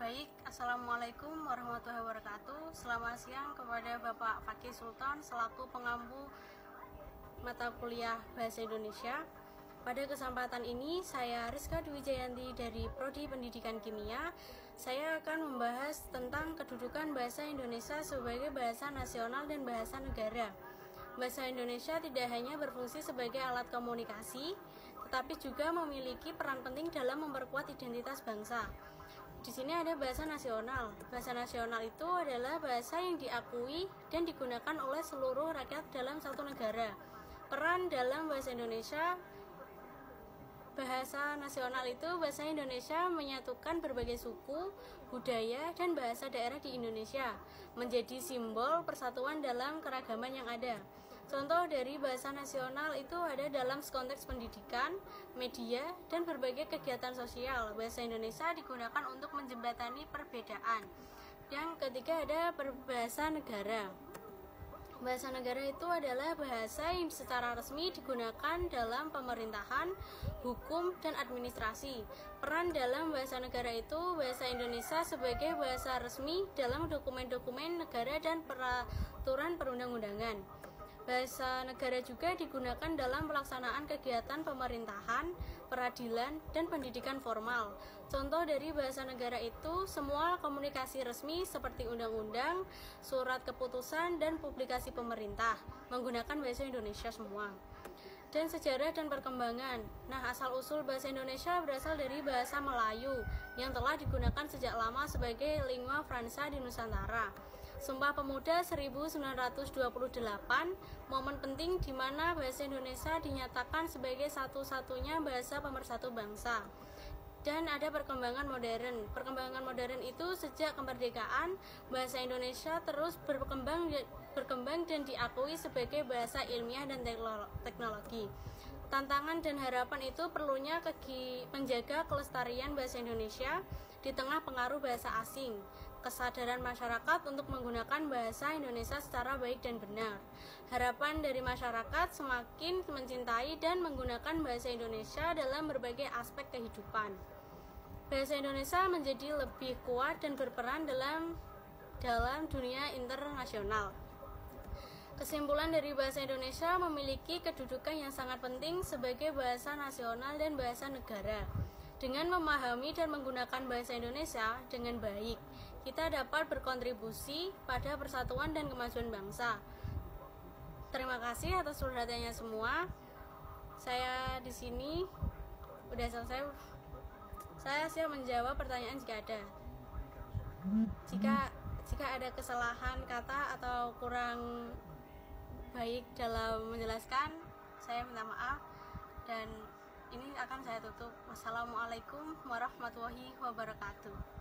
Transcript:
Baik, Assalamualaikum warahmatullahi wabarakatuh. Selamat siang kepada Bapak Fakih Sultan selaku pengampu mata kuliah Bahasa Indonesia. Pada kesempatan ini, saya Rizka Dwi Jayanti dari Prodi Pendidikan Kimia. Saya akan membahas tentang kedudukan bahasa Indonesia sebagai bahasa nasional dan bahasa negara. Bahasa Indonesia tidak hanya berfungsi sebagai alat komunikasi, tetapi juga memiliki peran penting dalam memperkuat identitas bangsa. Di sini ada bahasa nasional. Bahasa nasional itu adalah bahasa yang diakui dan digunakan oleh seluruh rakyat dalam satu negara. Peran dalam bahasa Indonesia, bahasa nasional itu bahasa Indonesia menyatukan berbagai suku, budaya, dan bahasa daerah di Indonesia, menjadi simbol persatuan dalam keragaman yang ada. Contoh dari bahasa nasional itu ada dalam konteks pendidikan, media, dan berbagai kegiatan sosial. Bahasa Indonesia digunakan untuk menjembatani perbedaan. Yang ketiga ada bahasa negara. Bahasa negara itu adalah bahasa yang secara resmi digunakan dalam pemerintahan, hukum, dan administrasi. Peran dalam bahasa negara itu bahasa Indonesia sebagai bahasa resmi dalam dokumen-dokumen negara dan peraturan perundang-undangan. Bahasa negara juga digunakan dalam pelaksanaan kegiatan pemerintahan, peradilan, dan pendidikan formal. Contoh dari bahasa negara itu semua komunikasi resmi seperti undang-undang, surat keputusan, dan publikasi pemerintah menggunakan bahasa Indonesia semua. Dan sejarah dan perkembangan. Nah, asal-usul bahasa Indonesia berasal dari bahasa Melayu yang telah digunakan sejak lama sebagai lingua franca di Nusantara. Sumpah Pemuda 1928, momen penting di mana bahasa Indonesia dinyatakan sebagai satu-satunya bahasa pemersatu bangsa. Dan ada perkembangan modern. Perkembangan modern itu sejak kemerdekaan, bahasa Indonesia terus berkembang dan diakui sebagai bahasa ilmiah dan teknologi. Tantangan dan harapan itu perlunya menjaga kelestarian bahasa Indonesia di tengah pengaruh bahasa asing, kesadaran masyarakat untuk menggunakan bahasa Indonesia secara baik dan benar. Harapan dari masyarakat semakin mencintai dan menggunakan bahasa Indonesia dalam berbagai aspek kehidupan. Bahasa Indonesia menjadi lebih kuat dan berperan dalam dunia internasional. Kesimpulan dari bahasa Indonesia memiliki kedudukan yang sangat penting sebagai bahasa nasional dan bahasa negara. Dengan memahami dan menggunakan bahasa Indonesia dengan baik, kita dapat berkontribusi pada persatuan dan kemajuan bangsa. Terima kasih atas perhatiannya semua. Saya di sini udah selesai. Saya siap menjawab pertanyaan jika ada. Jika ada kesalahan kata atau kurang baik dalam menjelaskan, saya minta maaf dan ini akan saya tutup. Wassalamualaikum warahmatullahi wabarakatuh.